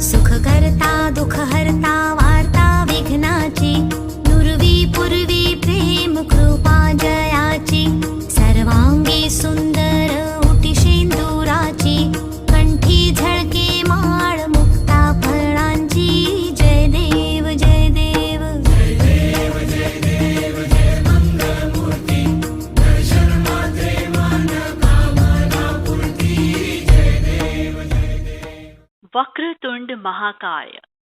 सुख करता दुख हरता वार्ता विघ्नाची, नुरवी पूर्वी प्रेम कृपा जयाची, सर्वांगी सुंदर उटी शेंदुराची, कंठी झळके माळ मुक्ता फळांची, जय देव जय देव जय देव जय देव जय मंगलमूर्ती, दर्शन मात्रे मान कामना पूर्ती, जय देव जय देव। वक्रतुंड महाकाय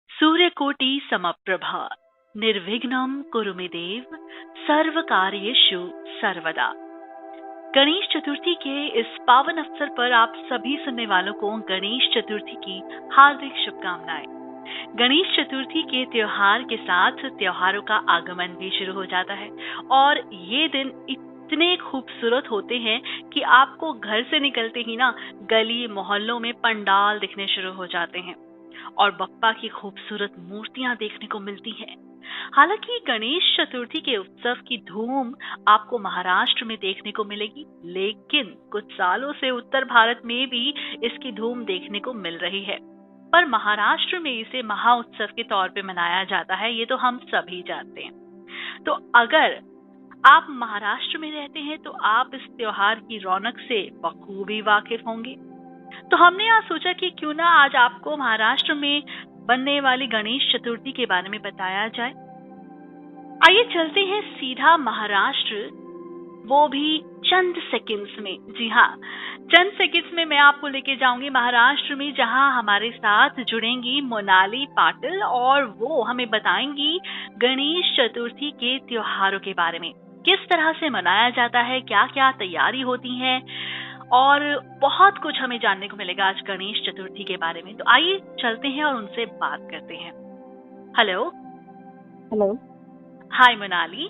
सूर्यकोटि समप्रभा निर्विघ्नं कुरु मे देव सर्वकार्येषु सर्वदा। गणेश चतुर्थी के इस पावन अवसर पर आप सभी सुनने वालों को गणेश चतुर्थी की हार्दिक शुभकामनाएं। गणेश चतुर्थी के त्योहार के साथ त्योहारों का आगमन भी शुरू हो जाता है और ये दिन इतने खूबसूरत होते हैं कि आपको घर से निकलते ही ना गली मोहल्लों में पंडाल दिखने शुरू हो जाते हैं और बप्पा की खूबसूरत मूर्तियां देखने को मिलती हैं। हालांकि गणेश चतुर्थी के उत्सव की धूम आपको महाराष्ट्र में देखने को मिलेगी, लेकिन कुछ सालों से उत्तर भारत में भी इसकी धूम देखने को मिल रही है। पर महाराष्ट्र में इसे महा उत्सव के तौर पे मनाया जाता है, ये तो हम सभी जानते हैं। तो अगर आप महाराष्ट्र में रहते हैं तो आप इस त्योहार की रौनक से बखूबी वाकिफ होंगे। तो हमने आज सोचा कि क्यों ना आज आपको महाराष्ट्र में बनने वाली गणेश चतुर्थी के बारे में बताया जाए। आइए चलते हैं सीधा महाराष्ट्र, वो भी चंद सेकंड्स में। जी हाँ, चंद सेकंड्स में मैं आपको लेके जाऊंगी महाराष्ट्र में, जहां हमारे साथ जुड़ेंगी मोनाली पाटिल और वो हमें बताएंगी गणेश चतुर्थी के त्योहारों के बारे में, किस तरह से मनाया जाता है, क्या क्या तैयारी होती है और बहुत कुछ हमें जानने को मिलेगा आज गणेश चतुर्थी के बारे में। तो आइए चलते हैं और उनसे बात करते हैं। Hello. Hello. Hi Monali.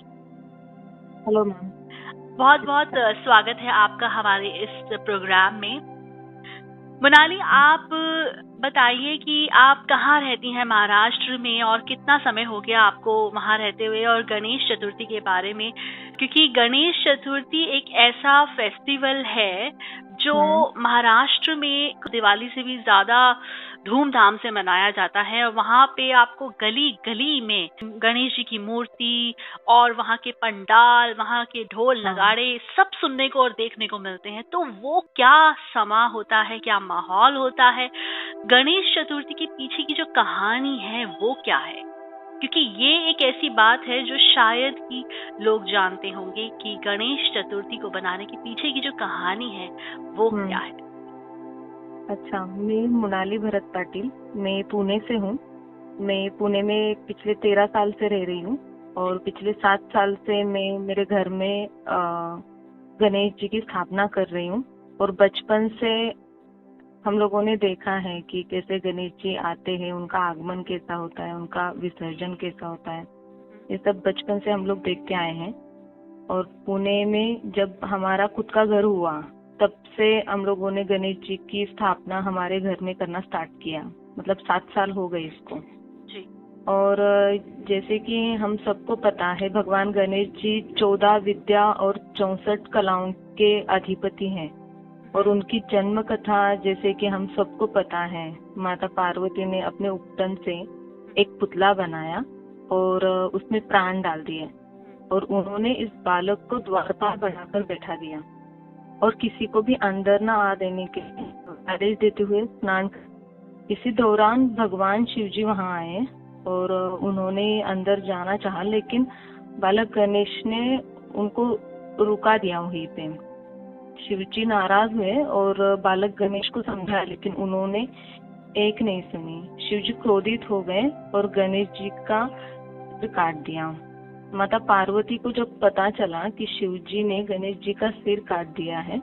Hello ma'am. बहुत बहुत स्वागत है आपका हमारे इस प्रोग्राम में। मोनाली, आप बताइए कि आप कहाँ रहती हैं महाराष्ट्र में और कितना समय हो गया आपको वहाँ रहते हुए, और गणेश चतुर्थी के बारे में, क्योंकि गणेश चतुर्थी एक ऐसा फेस्टिवल है जो महाराष्ट्र में दिवाली से भी ज्यादा धूमधाम से मनाया जाता है। और वहाँ पे आपको गली गली में गणेश जी की मूर्ति और वहाँ के पंडाल, वहाँ के ढोल नगाड़े सब सुनने को और देखने को मिलते हैं। तो वो क्या समा होता है, क्या माहौल होता है, गणेश चतुर्थी के पीछे की जो कहानी है वो क्या है, क्योंकि ये एक ऐसी बात है जो शायद ही लोग जानते होंगे कि गणेश चतुर्थी को बनाने के पीछे की जो कहानी है वो क्या है। अच्छा, मैं मोनाली भरत पाटिल, मैं पुणे से हूँ। मैं पुणे में पिछले 13 साल से रह रही हूँ और पिछले 7 साल से मैं मेरे घर में गणेश जी की स्थापना कर रही हूँ। और बचपन से हम लोगों ने देखा है कि कैसे गणेश जी आते हैं, उनका आगमन कैसा होता है, उनका विसर्जन कैसा होता है, ये सब बचपन से हम लोग देखते आए हैं। और पुणे में जब हमारा खुद का घर हुआ तब से हम लोगों ने गणेश जी की स्थापना हमारे घर में करना स्टार्ट किया, मतलब 7 साल हो गए इसको जी। और जैसे कि हम सबको पता है, भगवान गणेश जी 14 विद्या और 64 कलाओं के अधिपति हैं। और उनकी जन्म कथा जैसे कि हम सबको पता है, माता पार्वती ने अपने उपटन से एक पुतला बनाया और उसमें प्राण डाल दिए और उन्होंने इस बालक को द्वारपाल बनाकर बैठा दिया और किसी को भी अंदर न आ देने के आदेश देते हुए स्नान। इसी दौरान भगवान शिव जी वहाँ आए और उन्होंने अंदर जाना चाहा, लेकिन बालक गणेश ने उनको रुका दिया वहीं पे। शिव जी नाराज हुए और बालक गणेश को समझाया, लेकिन उन्होंने एक नहीं सुनी। शिव जी क्रोधित हो गए और गणेश जी का सिर काट दिया। माता पार्वती को जब पता चला कि शिव जी ने गणेश जी का सिर काट दिया है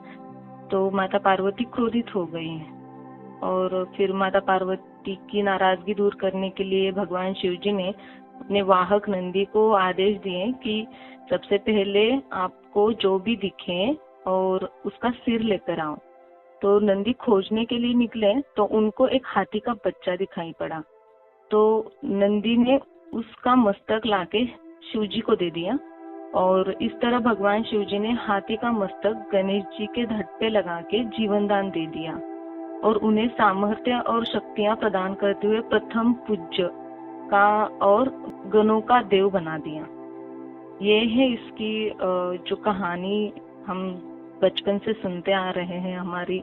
तो माता पार्वती क्रोधित हो गई और फिर माता पार्वती की नाराजगी दूर करने के लिए भगवान शिव जी ने अपने वाहक नंदी को आदेश दिए कि सबसे पहले आपको जो भी दिखे और उसका सिर लेकर आओ। तो नंदी खोजने के लिए निकले तो उनको एक हाथी का बच्चा दिखाई पड़ा। तो नंदी ने उसका मस्तक लाके शिव जी को दे दिया और इस तरह भगवान शिव जी ने हाथी का मस्तक गणेश जी के धड़ पे लगा के जीवन दान दे दिया। और उन्हें सामर्थ्य और शक्तियां प्रदान करते हुए प्रथम पूज्य का और गणों का देव बना दिया। ये है इसकी जो कहानी हम बचपन से सुनते आ रहे हैं, हमारी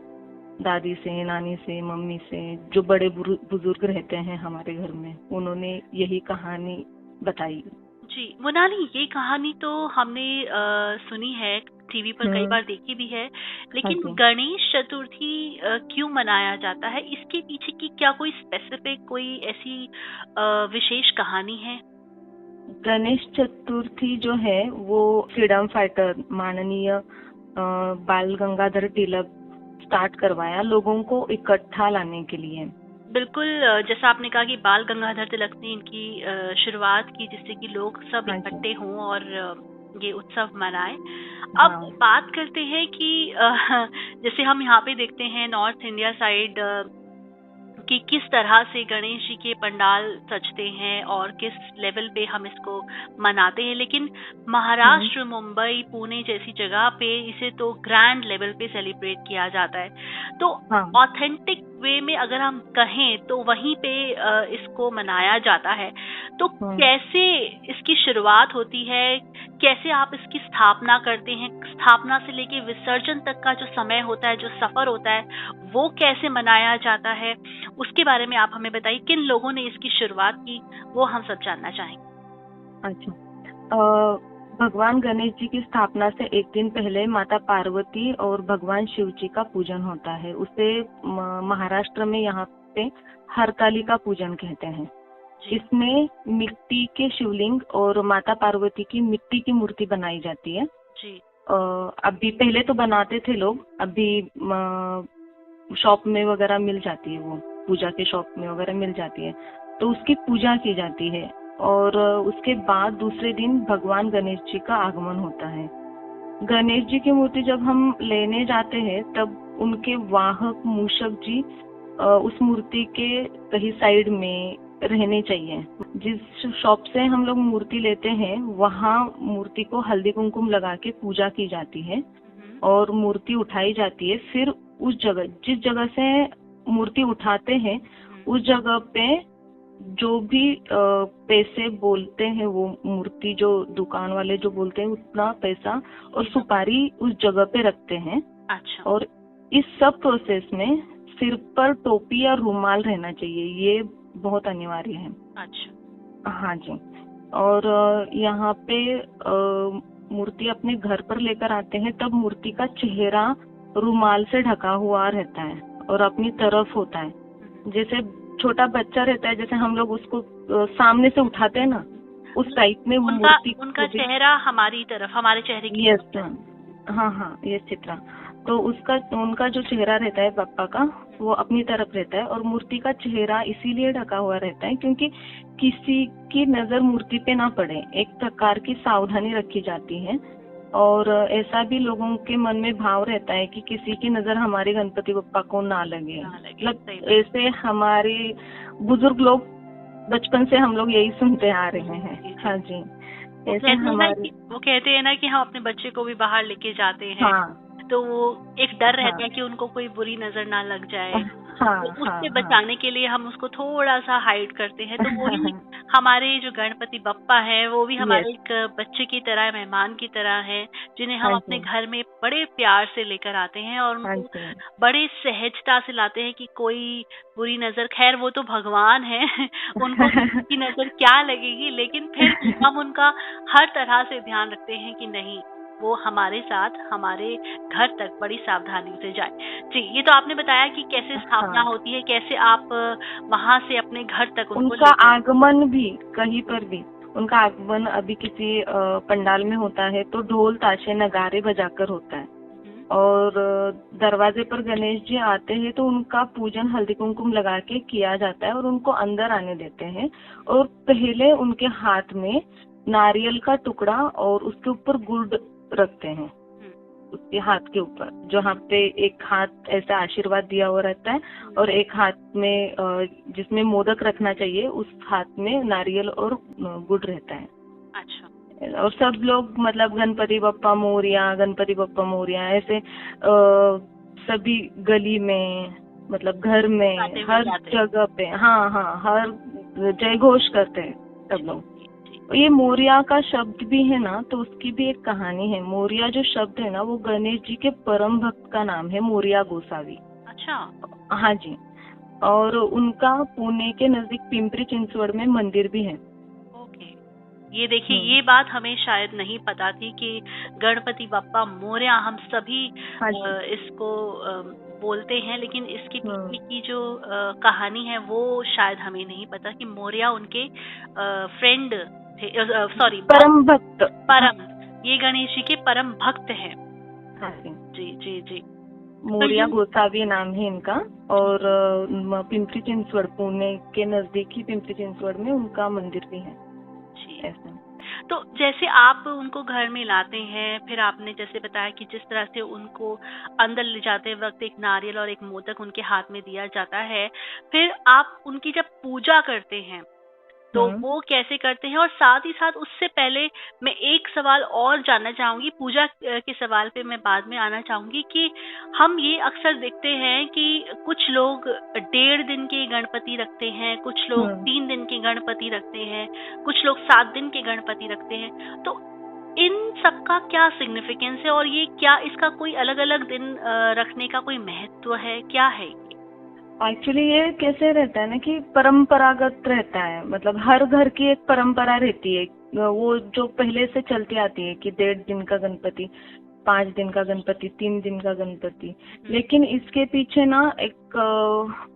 दादी से, नानी से, मम्मी से, जो बड़े बुजुर्ग रहते हैं हमारे घर में, उन्होंने यही कहानी बताई। जी मोनाली, ये कहानी तो हमने सुनी है, टीवी पर कई बार देखी भी है, लेकिन हाँ जी। गणेश चतुर्थी क्यों मनाया जाता है? इसके पीछे की क्या कोई स्पेसिफिक, कोई ऐसी विशेष कहानी है? गणेश चतुर्थी जो है वो फ्रीडम फाइटर माननीय बाल गंगाधर तिलक स्टार्ट करवाया लोगों को इकट्ठा लाने के लिए। बिल्कुल, जैसा आपने कहा कि बाल गंगाधर तिलक ने इनकी शुरुआत की, जिससे कि लोग सब हाँ जी। इकट्ठे हों और ये उत्सव मनाएं। अब हाँ। बात करते हैं कि जैसे हम यहाँ पे देखते हैं नॉर्थ इंडिया साइड कि किस तरह से गणेश जी के पंडाल सजते हैं और किस लेवल पे हम इसको मनाते हैं, लेकिन महाराष्ट्र, मुंबई, पुणे जैसी जगह पे इसे तो ग्रैंड लेवल पे सेलिब्रेट किया जाता है। तो हाँ। ऑथेंटिक वे में अगर हम कहें तो वहीं पे इसको मनाया जाता है। तो कैसे इसकी शुरुआत होती है, कैसे आप इसकी स्थापना करते हैं, स्थापना से लेके विसर्जन तक का जो समय होता है, जो सफर होता है, वो कैसे मनाया जाता है, उसके बारे में आप हमें बताइए। किन लोगों ने इसकी शुरुआत की, वो हम सब जानना चाहेंगे। अच्छा, भगवान गणेश जी की स्थापना से एक दिन पहले माता पार्वती और भगवान शिव जी का पूजन होता है। उसे महाराष्ट्र में यहाँ पे हरतालिका पूजन कहते हैं। इसमें मिट्टी के शिवलिंग और माता पार्वती की मिट्टी की मूर्ति बनाई जाती है जी। अभी पहले तो बनाते थे लोग, अभी शॉप में वगैरह मिल जाती है, वो पूजा के शॉप में वगैरह मिल जाती है, तो उसकी पूजा की जाती है। और उसके बाद दूसरे दिन भगवान गणेश जी का आगमन होता है। गणेश जी की मूर्ति जब हम लेने जाते हैं तब उनके वाहक मूषक जी उस मूर्ति के कहीं साइड में रहने चाहिए। जिस शॉप से हम लोग मूर्ति लेते हैं वहाँ मूर्ति को हल्दी कुमकुम लगा के पूजा की जाती है और मूर्ति उठाई जाती है। फिर उस जगह, जिस जगह से मूर्ति उठाते हैं, उस जगह पे जो भी पैसे बोलते हैं, वो मूर्ति जो दुकान वाले जो बोलते हैं उतना पैसा और सुपारी उस जगह पे रखते हैं। अच्छा। और इस सब प्रोसेस में सिर पर टोपी या रुमाल रहना चाहिए, ये बहुत अनिवार्य है। अच्छा। हाँ जी। और यहाँ पे मूर्ति अपने घर पर लेकर आते हैं, तब मूर्ति का चेहरा रुमाल से ढका हुआ रहता है और अपनी तरफ होता है। जैसे छोटा बच्चा रहता है, जैसे हम लोग उसको सामने से उठाते हैं ना, उस टाइप में मूर्ति उनका चेहरा हमारी तरफ, हमारे चेहरे की। यस, हाँ, ये चित्रा। तो उनका जो चेहरा रहता है बाप्पा का, वो अपनी तरफ रहता है और मूर्ति का चेहरा इसीलिए ढका हुआ रहता है क्योंकि किसी की नजर मूर्ति पे ना पड़े, एक प्रकार की सावधानी रखी जाती है। और ऐसा भी लोगों के मन में भाव रहता है कि किसी की नजर हमारे गणपति बप्पा को ना लगे। मतलब ऐसे हमारे बुजुर्ग लोग बचपन से हम लोग यही सुनते आ रहे हैं। हाँ जी। ऐसे हमारे वो कहते हैं ना कि हम अपने बच्चे को भी बाहर लेके जाते हैं। हाँ। तो वो एक डर रहता है कि उनको कोई बुरी नजर ना लग जाए। हाँ, तो उससे बचाने के लिए हम उसको थोड़ा सा हाइड करते हैं। तो वही हमारे जो गणपति बप्पा है वो भी हमारे एक बच्चे की तरह, मेहमान की तरह है, जिन्हें हम अपने घर में बड़े प्यार से लेकर आते हैं और उनको बड़े सहजता से लाते हैं कि कोई बुरी नजर, खैर वो तो भगवान है उनको की नजर क्या लगेगी, लेकिन फिर हम उनका हर तरह से ध्यान रखते हैं कि नहीं, वो हमारे साथ हमारे घर तक बड़ी सावधानी से जाए। जी, ये तो आपने बताया कि कैसे स्थापना होती है, कैसे आप वहाँ से अपने घर तक उनका आगमन भी, कहीं पर भी उनका आगमन अभी किसी पंडाल में होता है तो ढोल ताशे नगारे बजाकर होता है। और दरवाजे पर गणेश जी आते हैं तो उनका पूजन हल्दी कुमकुम लगा के किया जाता है और उनको अंदर आने देते हैं। और पहले उनके हाथ में नारियल का टुकड़ा और उसके ऊपर गुड़ रखते हैं, उसके हाथ के ऊपर, जहाँ पे एक हाथ ऐसा आशीर्वाद दिया हुआ रहता है और एक हाथ में जिसमें मोदक रखना चाहिए, उस हाथ में नारियल और गुड़ रहता है। अच्छा। और सब लोग मतलब गणपति बप्पा मोरिया, गणपति बप्पा मोरिया ऐसे सभी गली में मतलब घर में गाते हुए हर जाते हैं। जगह पे, हाँ हाँ, हर जय घोष करते हैं सब लोग। ये मोरिया का शब्द भी है ना, तो उसकी भी एक कहानी है। मोरिया जो शब्द है ना, वो गणेश जी के परम भक्त का नाम है, मोरिया गोसावी। अच्छा, हाँ जी। और उनका पुणे के नजदीक पिंपरी चिंचवड़ में मंदिर भी है। ओके। ये देखिए, ये बात हमें शायद नहीं पता थी कि गणपति बप्पा मोरया, हम सभी हाँ जी। इसको बोलते हैं, लेकिन इसके पीछे की जो कहानी है वो शायद हमें नहीं पता कि मोरया उनके फ्रेंड थे, सॉरी परम भक्त। परम, ये गणेश जी के परम भक्त हैं। हाँ जी। जी जी जी। मोरिया गोसावी नाम है इनका। और पिंपरी चिंचवड़, पुणे के नजदीक ही पिंपरी चिंचवड़ में उनका मंदिर भी है। जी। ऐसा। तो जैसे आप उनको घर में लाते हैं, फिर आपने जैसे बताया कि जिस तरह से उनको अंदर ले जाते वक्त एक नारियल और एक मोदक उनके हाथ में दिया जाता है, फिर आप उनकी जब पूजा करते हैं तो वो कैसे करते हैं? और साथ ही साथ उससे पहले मैं एक सवाल और जानना चाहूंगी, पूजा के सवाल पे मैं बाद में आना चाहूंगी, कि हम ये अक्सर देखते हैं कि कुछ लोग 1.5 दिन के गणपति रखते हैं, कुछ लोग 3 दिन के गणपति रखते हैं, कुछ लोग 7 दिन के गणपति रखते हैं। तो इन सबका क्या सिग्निफिकेंस है, और ये क्या इसका कोई अलग अलग दिन रखने का कोई महत्व है, क्या है? एक्चुअली ये कैसे रहता है ना कि परंपरागत रहता है, मतलब हर घर की एक परंपरा रहती है, वो जो पहले से चलती आती है कि 1.5 दिन का गणपति, 5 दिन का गणपति, 3 दिन का गणपति। लेकिन इसके पीछे ना एक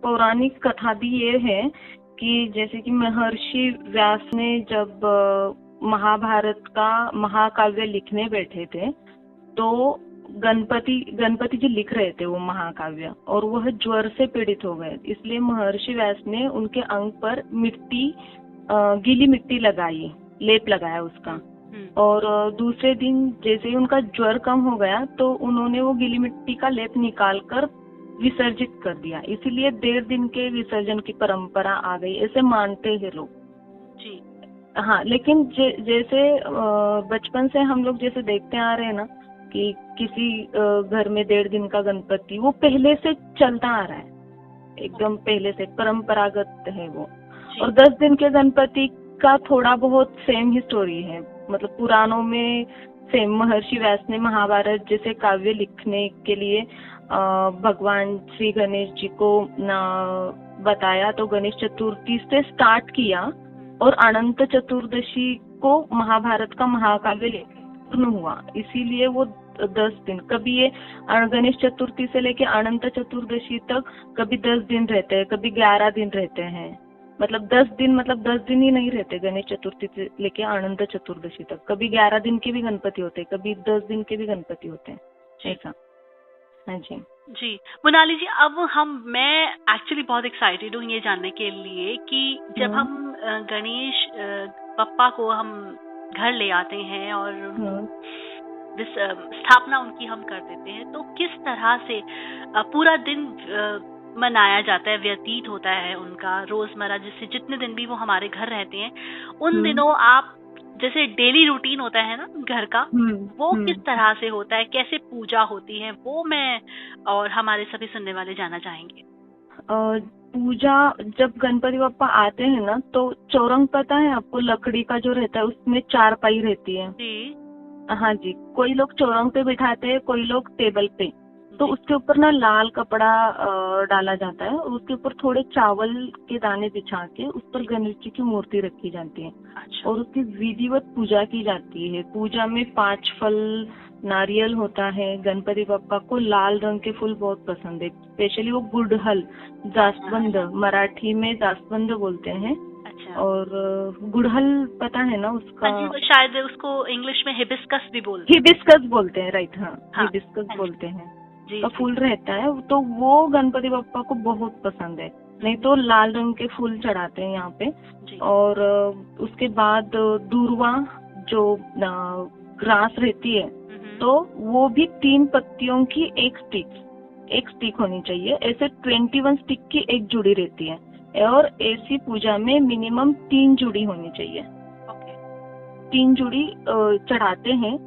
पौराणिक कथा भी ये है कि जैसे कि महर्षि व्यास ने जब महाभारत का महाकाव्य लिखने बैठे थे, तो गणपति जी लिख रहे थे वो महाकाव्य, और वह ज्वर से पीड़ित हो गए। इसलिए महर्षि व्यास ने उनके अंग पर गीली मिट्टी लगाई, लेप लगाया उसका। और दूसरे दिन जैसे ही उनका ज्वर कम हो गया, तो उन्होंने वो गीली मिट्टी का लेप निकालकर विसर्जित कर दिया। इसीलिए 1.5 दिन के विसर्जन की परंपरा आ गई, ऐसे मानते हैं लोग जी। हाँ, लेकिन जैसे बचपन से हम लोग जैसे देखते आ रहे हैं ना कि किसी घर में 1.5 दिन का गणपति, वो पहले से चलता आ रहा है, एकदम पहले से परंपरागत है वो। और 10 दिन के गणपति का थोड़ा बहुत सेम ही स्टोरी है, मतलब पुराणों में सेम। महर्षि व्यास ने महाभारत जैसे काव्य लिखने के लिए भगवान श्री गणेश जी को बताया, तो गणेश चतुर्थी से स्टार्ट किया और अनंत चतुर्दशी को महाभारत का महाकाव्य पूर्ण हुआ। इसीलिए वो 10 दिन, कभी ये गणेश चतुर्थी से लेके अनंत चतुर्दशी तक कभी 10 दिन रहते हैं, कभी 11 दिन रहते हैं। मतलब 10 दिन, मतलब 10 दिन ही नहीं रहते गणेश चतुर्थी से लेके अनंत चतुर्दशी तक। कभी 11 दिन के भी गणपति होते हैं, कभी 10 दिन के भी गणपति होते हैं, ऐसा। हाँ जी जी। मोनाली जी, अब मैं एक्चुअली बहुत एक्साइटेड हूँ ये जानने के लिए कि जब हम गणेश बप्पा को हम घर ले आते हैं और स्थापना उनकी हम कर देते हैं, तो किस तरह से पूरा दिन मनाया जाता है, व्यतीत होता है उनका रोजमर्रा, जिससे जितने दिन भी वो हमारे घर रहते हैं उन दिनों आप जैसे डेली रूटीन होता है ना घर का, वो किस तरह से होता है, कैसे पूजा होती है, वो मैं और हमारे सभी सुनने वाले जानना चाहेंगे। पूजा जब गणपति बप्पा आते हैं ना, तो चौरंग पता है आपको, लकड़ी का जो रहता है, उसमें 4 पाई रहती है जी। हाँ जी, कोई लोग चौरंग पे बिठाते हैं, कोई लोग टेबल पे। तो उसके ऊपर ना लाल कपड़ा डाला जाता है, और उसके ऊपर थोड़े चावल के दाने बिछा के उस पर गणेश जी की मूर्ति रखी जाती है। अच्छा। और उसकी विधिवत पूजा की जाती है। पूजा में 5 फल, नारियल होता है। गणपति बप्पा को लाल रंग के फूल बहुत पसंद है, स्पेशली वो गुड़हल, जास्वंद, मराठी में जास्वंद बोलते हैं। अच्छा। और गुड़हल पता है ना उसका, शायद उसको इंग्लिश में हिबिस्कस भी बोलते हैं। हिबिस्कस बोलते हैं, राइट। हाँ, हिबिस्कस बोलते हैं का फूल रहता है, तो वो गणपति बप्पा को बहुत पसंद है। नहीं तो लाल रंग के फूल चढ़ाते हैं यहाँ पे। और उसके बाद दूर्वा जो ग्रास रहती है, तो वो भी 3 पत्तियों की एक स्टिक होनी चाहिए। ऐसे 21 स्टिक की एक जुड़ी रहती है, और ऐसी पूजा में मिनिमम 3 जुड़ी होनी चाहिए। 3 जुड़ी चढ़ाते हैं।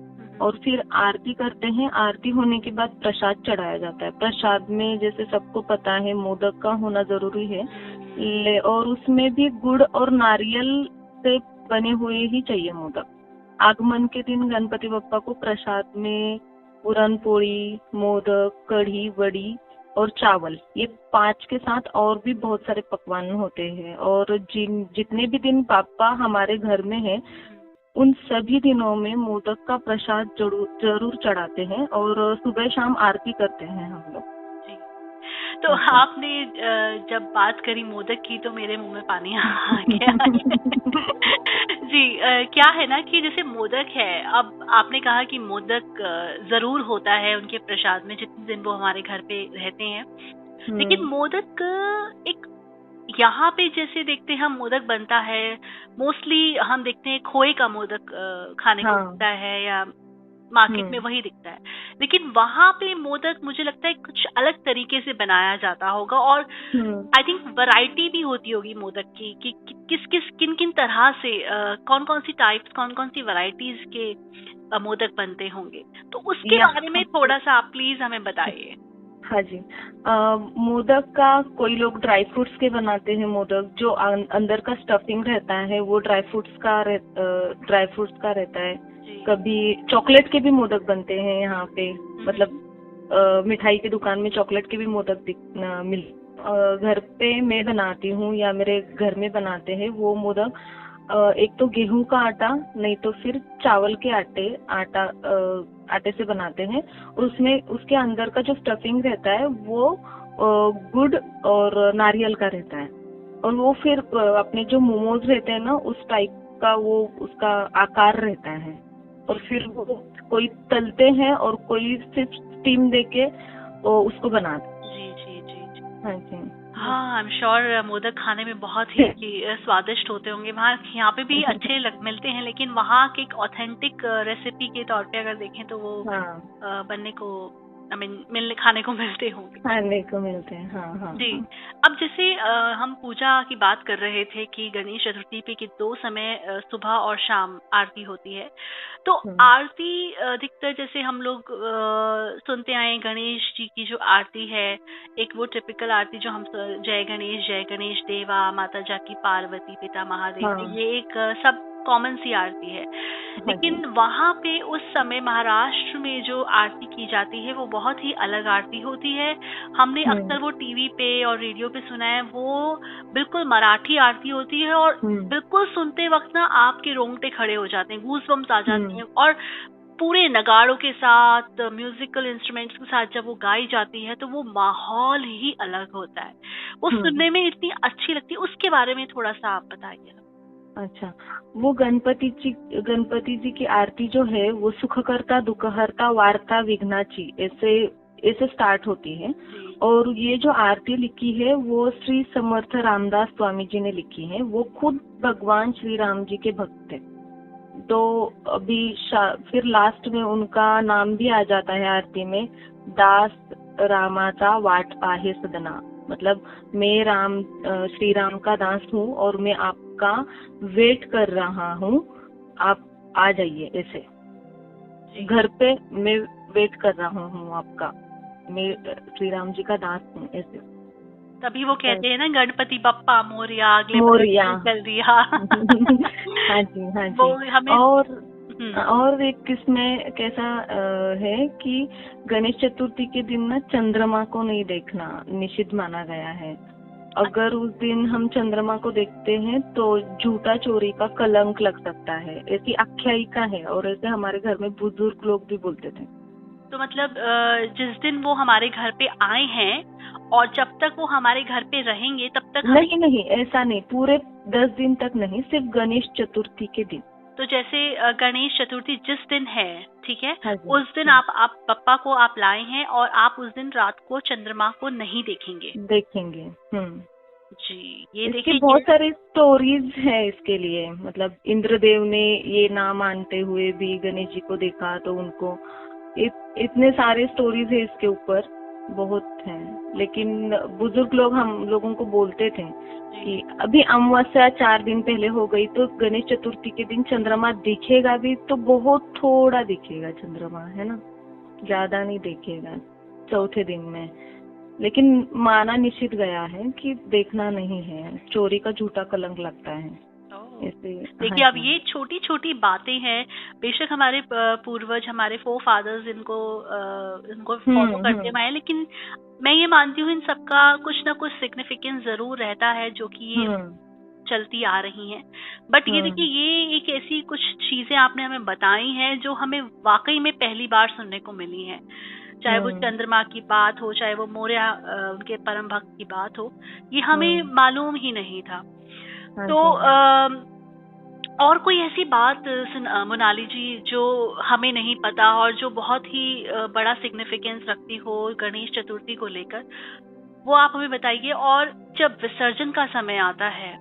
और फिर आरती करते हैं। आरती होने के बाद प्रसाद चढ़ाया जाता है। प्रसाद में जैसे सबको पता है मोदक का होना जरूरी है, और उसमें भी गुड़ और नारियल से बने हुए ही चाहिए मोदक। आगमन के दिन गणपति बप्पा को प्रसाद में पूरन पोड़ी, मोदक, कढ़ी, वड़ी और चावल, ये 5 के साथ और भी बहुत सारे पकवान होते हैं। और जितने भी दिन पापा हमारे घर में है, उन सभी दिनों में मोदक का प्रसाद जरूर चढ़ाते हैं और सुबह शाम आरती करते हैं हम लोग। तो आपने जब बात करी मोदक की तो मेरे मुंह में पानी आ गया। जी, क्या है ना कि जैसे मोदक है, अब आपने कहा कि मोदक जरूर होता है उनके प्रसाद में जितने दिन वो हमारे घर पे रहते हैं, लेकिन मोदक एक यहाँ पे जैसे देखते हैं हम मोदक बनता है, मोस्टली हम देखते हैं खोए का मोदक खाने को मिलता है या मार्केट में वही दिखता है, लेकिन वहाँ पे मोदक मुझे लगता है कुछ अलग तरीके से बनाया जाता होगा और आई थिंक वैरायटी भी होती होगी मोदक की कि किन किन तरह से कौन कौन सी टाइप्स, कौन कौन सी वैरायटीज के मोदक बनते होंगे, तो उसके बारे में थोड़ा सा आप प्लीज हमें बताइए। हाँ जी, मोदक का कोई लोग ड्राई फ्रूट्स के बनाते हैं मोदक, जो अंदर का स्टफिंग रहता है वो ड्राई फ्रूट्स का रहता है। कभी चॉकलेट के भी मोदक बनते हैं यहाँ पे, मतलब मिठाई की दुकान में चॉकलेट के भी मोदक घर पे मैं बनाती हूँ या मेरे घर में बनाते हैं वो मोदक। एक तो गेहूं का आटा, नहीं तो फिर चावल के आटे से बनाते हैं, और उसमें उसके अंदर का जो स्टफिंग रहता है वो गुड़ और नारियल का रहता है, और वो फिर अपने जो मोमोज रहते हैं ना उस टाइप का वो उसका आकार रहता है, और फिर वो कोई तलते हैं और कोई सिर्फ स्टीम देके उसको बनाते। जी। हाँ जी, हाँ, आई एम श्योर मोदक खाने में बहुत ही स्वादिष्ट होते होंगे। वहाँ यहाँ पे भी अच्छे मिलते हैं, लेकिन वहाँ के एक ऑथेंटिक रेसिपी के तौर पे अगर देखें तो वो बनने को खाने को मिलते होंगे। खाने को मिलते हैं, हाँ। जी, अब जैसे हम पूजा की बात कर रहे थे कि गणेश चतुर्थी पे कि 2 समय सुबह और शाम आरती होती है, तो आरती अधिकतर जैसे हम लोग सुनते आए गणेश जी की जो आरती है, एक वो टिपिकल आरती जो हम जय गणेश देवा, माता जाकी पार्वती, पिता महादेव, ये एक सब कॉमन सी आरती है। लेकिन वहाँ पे उस समय महाराष्ट्र में जो आरती की जाती है वो बहुत ही अलग आरती होती है। हमने अक्सर वो टीवी पे और रेडियो पे सुना है, वो बिल्कुल मराठी आरती होती है और बिल्कुल सुनते वक्त ना आपके रोंगटे खड़े हो जाते हैं, गूज़बम्स आ जाते हैं, और पूरे नगाड़ों के साथ, म्यूजिकल इंस्ट्रूमेंट्स के साथ जब वो गाई जाती है तो वो माहौल ही अलग होता है, वो सुनने में इतनी अच्छी लगती है। उसके बारे में थोड़ा सा आप बताइए। अच्छा, वो गणपति जी की आरती जो है वो सुखकर्ता, दुखहर्ता, वार्ता, विघ्नाची ऐसे स्टार्ट होती है, और ये जो आरती लिखी है वो श्री समर्थ रामदास स्वामी जी ने लिखी है। वो खुद भगवान श्री राम जी के भक्त थे, तो अभी फिर लास्ट में उनका नाम भी आ जाता है आरती में, दास रामाचा वाट पाहे सदना, मतलब मैं श्री राम का दास हूँ और मैं आपका वेट कर रहा हूँ, आप आ जाइए। ऐसे घर पे मैं वेट कर रहा हूँ आपका, मैं श्री राम जी का दास हूँ, ऐसे। तभी वो कहते हैं ना गणपति बप्पा मोरिया, अगले चल दिया। हाँ जी। और एक किसमें कैसा है कि गणेश चतुर्थी के दिन ना चंद्रमा को नहीं देखना निषिद्ध माना गया है। अगर उस दिन हम चंद्रमा को देखते हैं तो झूठा चोरी का कलंक लग सकता है, ऐसी आख्यायिका है, और ऐसे हमारे घर में बुजुर्ग लोग भी बोलते थे। तो मतलब जिस दिन वो हमारे घर पे आए हैं और जब तक वो हमारे घर पे रहेंगे तब तक नहीं, ऐसा नहीं, पूरे 10 दिन तक नहीं, सिर्फ गणेश चतुर्थी के दिन। तो जैसे गणेश चतुर्थी जिस दिन है, ठीक है, उस दिन आप पप्पा को आप लाए हैं और आप उस दिन रात को चंद्रमा को नहीं देखेंगे। जी, ये देखिए बहुत सारे स्टोरीज है इसके लिए, मतलब इंद्रदेव ने ये ना मानते हुए भी गणेश जी को देखा, तो उनको इतने सारे स्टोरीज है इसके ऊपर, बहुत हैं। लेकिन बुजुर्ग लोग हम लोगों को बोलते थे कि अभी अमावस्या 4 दिन पहले हो गई तो गणेश चतुर्थी के दिन चंद्रमा दिखेगा भी तो बहुत थोड़ा दिखेगा चंद्रमा, है ना, ज्यादा नहीं दिखेगा चौथे दिन में। लेकिन माना निश्चित गया है कि देखना नहीं है, चोरी का झूठा कलंक लगता है। देखिए, अब ये छोटी छोटी बातें हैं, बेशक हमारे पूर्वज, हमारे फोर फादर्स इनको फॉलो करते हुए हैं, लेकिन मैं ये मानती हूँ इन सबका कुछ ना कुछ सिग्निफिकेंस जरूर रहता है जो कि ये चलती आ रही हैं। बट ये देखिए, ये एक ऐसी कुछ चीजें आपने हमें बताई हैं जो हमें वाकई में पहली बार सुनने को मिली हैं, चाहे वो चंद्रमा की बात हो, चाहे वो मौर्य उनके परम भक्त की बात हो, ये हमें मालूम ही नहीं था। तो और कोई ऐसी बात मोनाली जी जो हमें नहीं पता और जो बहुत ही बड़ा सिग्निफिकेंस रखती हो गणेश चतुर्थी को लेकर, वो आप हमें बताइए। और जब विसर्जन का समय आता है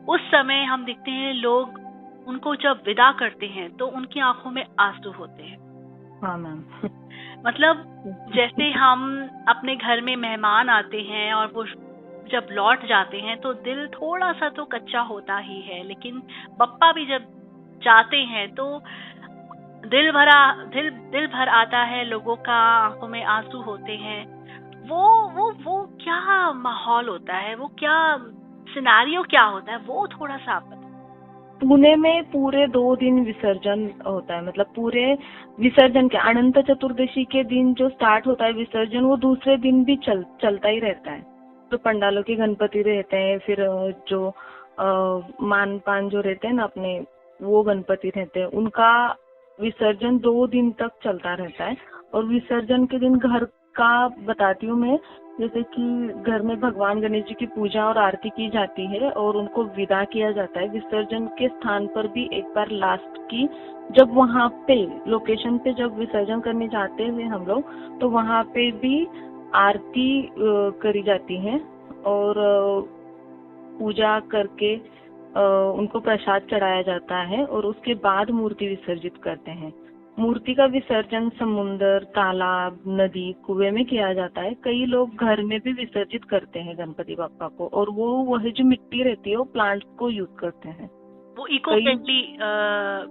उस समय हम देखते हैं लोग उनको जब विदा करते हैं तो उनकी आंखों में आंसू होते हैं। हाँ मैम। मतलब जैसे हम अपने घर में मेहमान आते हैं और वो जब लौट जाते हैं तो दिल थोड़ा सा तो कच्चा होता ही है, लेकिन बप्पा भी जब जाते हैं तो दिल भर आता है लोगों का, आंखों में आंसू होते हैं। वो क्या माहौल होता है, वो क्या सिनेरियो क्या होता है, वो थोड़ा सा आप बताएं। पुणे में पूरे 2 दिन विसर्जन होता है, मतलब पूरे विसर्जन के अनंत चतुर्दशी के दिन जो स्टार्ट होता है विसर्जन, वो दूसरे दिन भी चलता ही रहता है। तो पंडालों के गणपति रहते हैं, फिर जो मान पान जो रहते हैं ना अपने, वो गणपति रहते हैं, उनका विसर्जन 2 दिन तक चलता रहता है। और विसर्जन के दिन घर का बताती हूँ मैं, जैसे कि घर में भगवान गणेश जी की पूजा और आरती की जाती है और उनको विदा किया जाता है। विसर्जन के स्थान पर भी एक बार लास्ट की, जब वहाँ पे लोकेशन पे जब विसर्जन करने जाते हैं हम लोग, तो वहाँ पे भी आरती करी जाती है और पूजा करके उनको प्रसाद चढ़ाया जाता है और उसके बाद मूर्ति विसर्जित करते हैं। मूर्ति का विसर्जन समुद्र, तालाब, नदी, कुएं में किया जाता है। कई लोग घर में भी विसर्जित करते हैं गणपति बप्पा को, और वह जो मिट्टी रहती है वो प्लांट्स को यूज करते हैं, वो इको फ्रेंडली,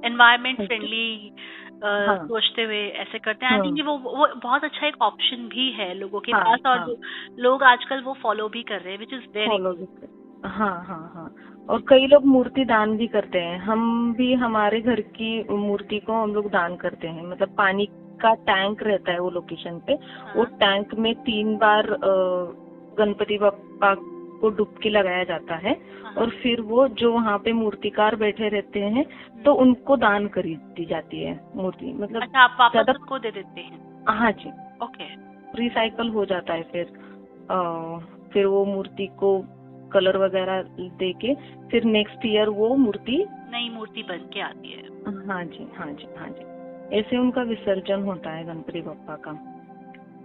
एनवायरमेंट फ्रेंडली सोचते हुए ऐसे करते हैं। आई थिंक वो बहुत अच्छा एक ऑप्शन भी है लोगों के पास, और लोग आजकल वो फॉलो भी कर रहे हैं, विच इज वेरी। हाँ। और कई लोग मूर्ति दान भी करते हैं। हम भी हमारे घर की मूर्ति को हम लोग दान करते हैं। मतलब पानी का टैंक रहता है वो लोकेशन पे, वो टैंक में 3 बार गणपति बप्पा को डुबकी लगाया जाता है और फिर वो जो वहाँ पे मूर्तिकार बैठे रहते हैं तो उनको दान कर दी जाती है मूर्ति। मतलब अच्छा, आप वापस उनको दे देते हैं? हाँ जी, ओके। रिसाइकल हो जाता है। फिर वो मूर्ति को कलर वगैरह देके फिर नेक्स्ट ईयर वो मूर्ति, नई मूर्ति बन के आती है। हाँ जी। ऐसे उनका विसर्जन होता है गणपति बप्पा का।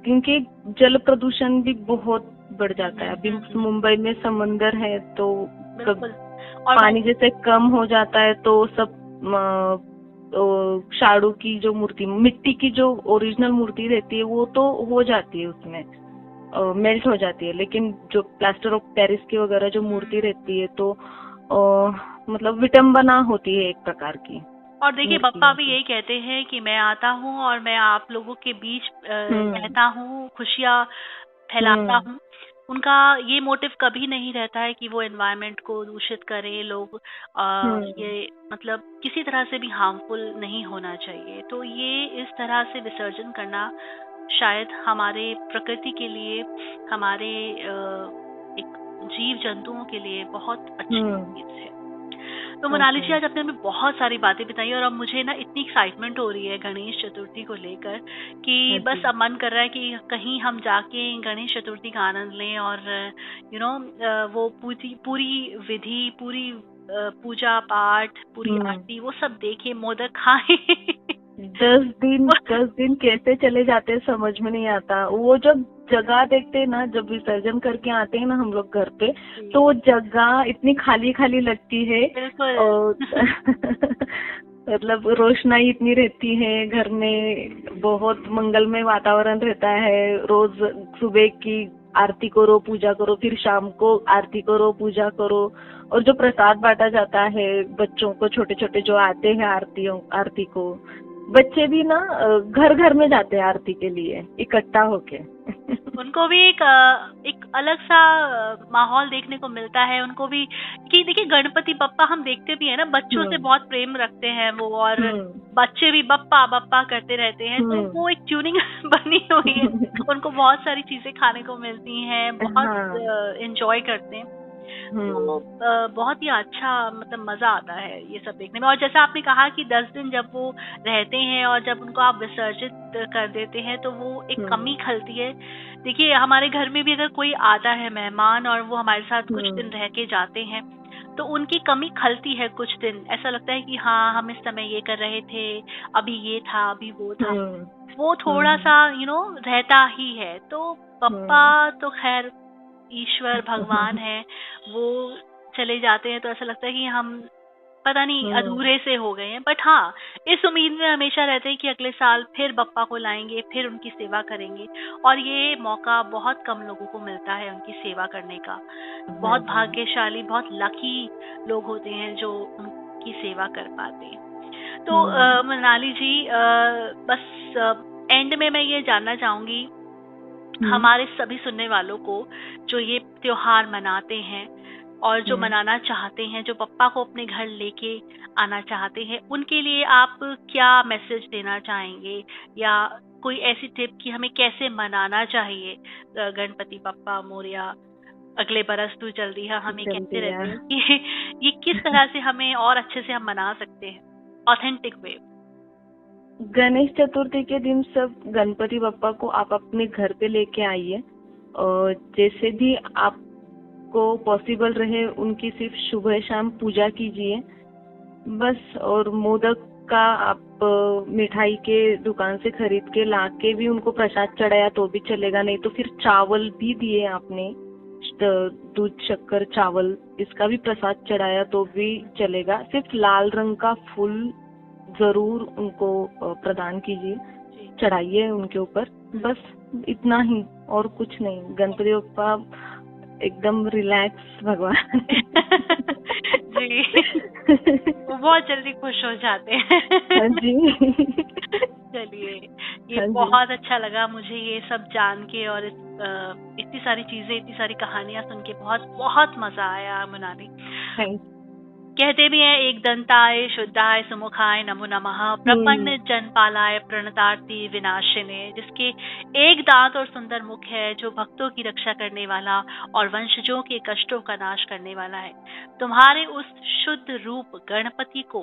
क्योंकि जल प्रदूषण भी बहुत बढ़ जाता है। अभी मुंबई में समंदर है तो पानी जैसे कम हो जाता है तो सब शाडू की जो मूर्ति, मिट्टी की जो ओरिजिनल मूर्ति रहती है वो तो हो जाती है, उसमें मेल्ट हो जाती है। लेकिन जो प्लास्टर ऑफ पेरिस की वगैरह जो मूर्ति रहती है तो मतलब विटंबना होती है एक प्रकार की। और देखिए, बप्पा भी यही कहते हैं कि मैं आता हूँ और मैं आप लोगों के बीच रहता हूँ, खुशियाँ फैलाता हूँ। उनका ये मोटिव कभी नहीं रहता है कि वो एनवायरनमेंट को दूषित करें। लोग ये मतलब किसी तरह से भी हार्मफुल नहीं होना चाहिए। तो ये इस तरह से विसर्जन करना शायद हमारे प्रकृति के लिए, हमारे एक जीव जंतुओं के लिए बहुत अच्छी चीज है। तो मोनाली जी, आज आपने हमें बहुत सारी बातें बताई और अब मुझे ना इतनी एक्साइटमेंट हो रही है गणेश चतुर्थी को लेकर कि बस अब मन कर रहा है कि कहीं हम जाके गणेश चतुर्थी का आनंद लें और वो पूरी विधि, पूरी पूजा पाठ, पूरी आरती, वो सब देखें, मोदक खाएं। 10 दिन कैसे चले जाते हैं समझ में नहीं आता। वो जब जगह देखते हैं ना, जब विसर्जन करके आते हैं ना हम लोग घर पे, तो वो जगह इतनी खाली खाली लगती है। मतलब रोशनाई इतनी रहती है घर में, बहुत मंगलमय वातावरण रहता है। रोज सुबह की आरती करो, पूजा करो, फिर शाम को आरती करो, पूजा करो, और जो प्रसाद बांटा जाता है बच्चों को, छोटे छोटे जो आते हैं आरती को, बच्चे भी ना घर घर में जाते हैं आरती के लिए इकट्ठा होके। उनको भी एक अलग सा माहौल देखने को मिलता है उनको भी, कि देखिए गणपति बप्पा हम देखते भी है ना, बच्चों से बहुत प्रेम रखते हैं वो, और बच्चे भी बप्पा बप्पा करते रहते हैं, तो वो एक ट्यूनिंग बनी हुई है। उनको बहुत सारी चीजें खाने को मिलती हैं, बहुत एंजॉय करते हैं, तो बहुत ही अच्छा मतलब मजा आता है ये सब देखने में। और जैसा आपने कहा कि 10 दिन जब वो रहते हैं और जब उनको आप विसर्जित कर देते हैं तो वो एक कमी खलती है। देखिए हमारे घर में भी अगर कोई आता है मेहमान और वो हमारे साथ कुछ दिन रह के जाते हैं तो उनकी कमी खलती है कुछ दिन। ऐसा लगता है कि हाँ हम इस समय ये कर रहे थे, अभी ये था, अभी वो था, वो थोड़ा सा रहता ही है। तो पप्पा तो खैर ईश्वर भगवान है, वो चले जाते हैं तो ऐसा लगता है कि हम पता नहीं अधूरे से हो गए हैं। बट हाँ, इस उम्मीद में हमेशा रहते हैं कि अगले साल फिर बप्पा को लाएंगे, फिर उनकी सेवा करेंगे, और ये मौका बहुत कम लोगों को मिलता है उनकी सेवा करने का। बहुत भाग्यशाली, बहुत लकी लोग होते हैं जो उनकी सेवा कर पाते हैं। तो मृणाली जी, बस एंड में मैं ये जानना चाहूंगी हमारे सभी सुनने वालों को जो ये त्योहार मनाते हैं और जो मनाना चाहते हैं, जो पप्पा को अपने घर लेके आना चाहते हैं, उनके लिए आप क्या मैसेज देना चाहेंगे, या कोई ऐसी टिप कि हमें कैसे मनाना चाहिए गणपति बप्पा मोरया, अगले बरस तू जल्दी है, हमें कहते रहते हैं कि ये किस तरह से हमें और अच्छे से हम मना सकते हैं ऑथेंटिक वे। गणेश चतुर्थी के दिन सब गणपति बप्पा को आप अपने घर पे लेके आइए, और जैसे भी आपको पॉसिबल रहे उनकी सिर्फ सुबह शाम पूजा कीजिए बस। और मोदक का आप मिठाई के दुकान से खरीद के ला के भी उनको प्रसाद चढ़ाया तो भी चलेगा, नहीं तो फिर चावल भी दिए आपने, दूध शक्कर चावल, इसका भी प्रसाद चढ़ाया तो भी चलेगा। सिर्फ लाल रंग का फूल जरूर उनको प्रदान कीजिए, चढ़ाइए उनके ऊपर, बस इतना ही, और कुछ नहीं। गणपति बप्पा एकदम रिलैक्स भगवान जी, वो बहुत जल्दी खुश हो जाते हैं। जी चलिए, ये बहुत अच्छा लगा मुझे ये सब जान के, और इतनी सारी चीजें, इतनी सारी कहानियां सुन के बहुत बहुत मजा आया मृणाली। कहते भी हैं एक दंताय शुद्धाय सुमुखाय नमो नमः, प्रपन्न जनपालाय प्रणतार्ति विनाशिने, जिसके एक दांत और सुंदर मुख है, जो भक्तों की रक्षा करने वाला और वंशजों के कष्टों का नाश करने वाला है। तुम्हारे उस शुद्ध रूप गणपति को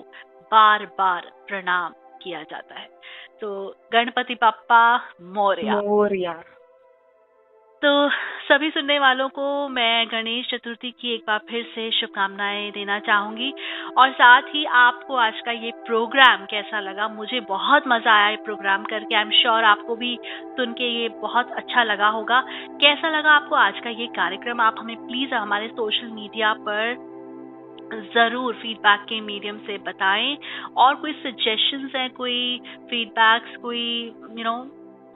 बार बार प्रणाम किया जाता है। तो गणपति बप्पा मोरया। तो सभी सुनने वालों को मैं गणेश चतुर्थी की एक बार फिर से शुभकामनाएं देना चाहूंगी, और साथ ही आपको आज का ये प्रोग्राम कैसा लगा। मुझे बहुत मजा आया ये प्रोग्राम करके, आई एम श्योर आपको भी सुन के ये बहुत अच्छा लगा होगा। कैसा लगा आपको आज का ये कार्यक्रम, आप हमें प्लीज हमारे सोशल मीडिया पर जरूर फीडबैक के मीडियम से बताएं, और कोई सजेशंस हैं, कोई फीडबैक्स, कोई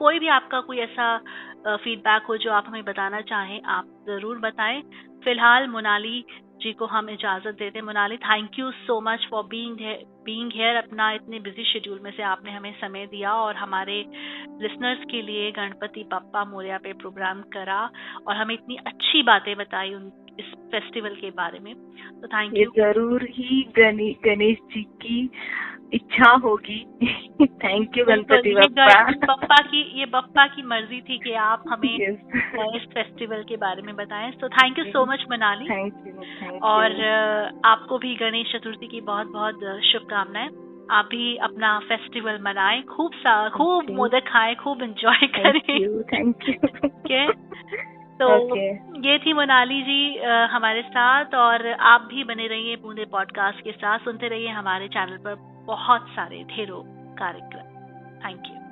कोई भी आपका कोई ऐसा फीडबैक हो जो आप हमें बताना चाहें, आप जरूर बताएं। फिलहाल मृणाली जी को हम इजाजत देते हैं। Mrinali, thank you so much for being here. अपना इतने बिजी शेड्यूल में से आपने हमें समय दिया और हमारे लिसनर्स के लिए गणपति बप्पा मोरया पे प्रोग्राम करा, और हमें इतनी अच्छी बातें बताई इस फेस्टिवल के बारे में। तो थैंक यू। जरूर ही गणेश जी की इच्छा होगी। Thank you Ganpati Bappa. बप्पा की मर्जी थी कि आप हमें इस फेस्टिवल के बारे में बताएं। तो thank you so much Mrinali. Thank you. और आपको भी गणेश चतुर्थी की बहुत बहुत शुभकामनाएं। आप भी अपना फेस्टिवल मनाएं, खूब मोदक खाएं, खूब एंजॉय करें। Thank you. तो ये थी मृणाली जी हमारे साथ, और आप भी बने रहिए बूंदे पॉडकास्ट के साथ, सुनते रहिए हमारे चैनल पर बहुत सारे ढेरों कार्यक्रम। Thank you.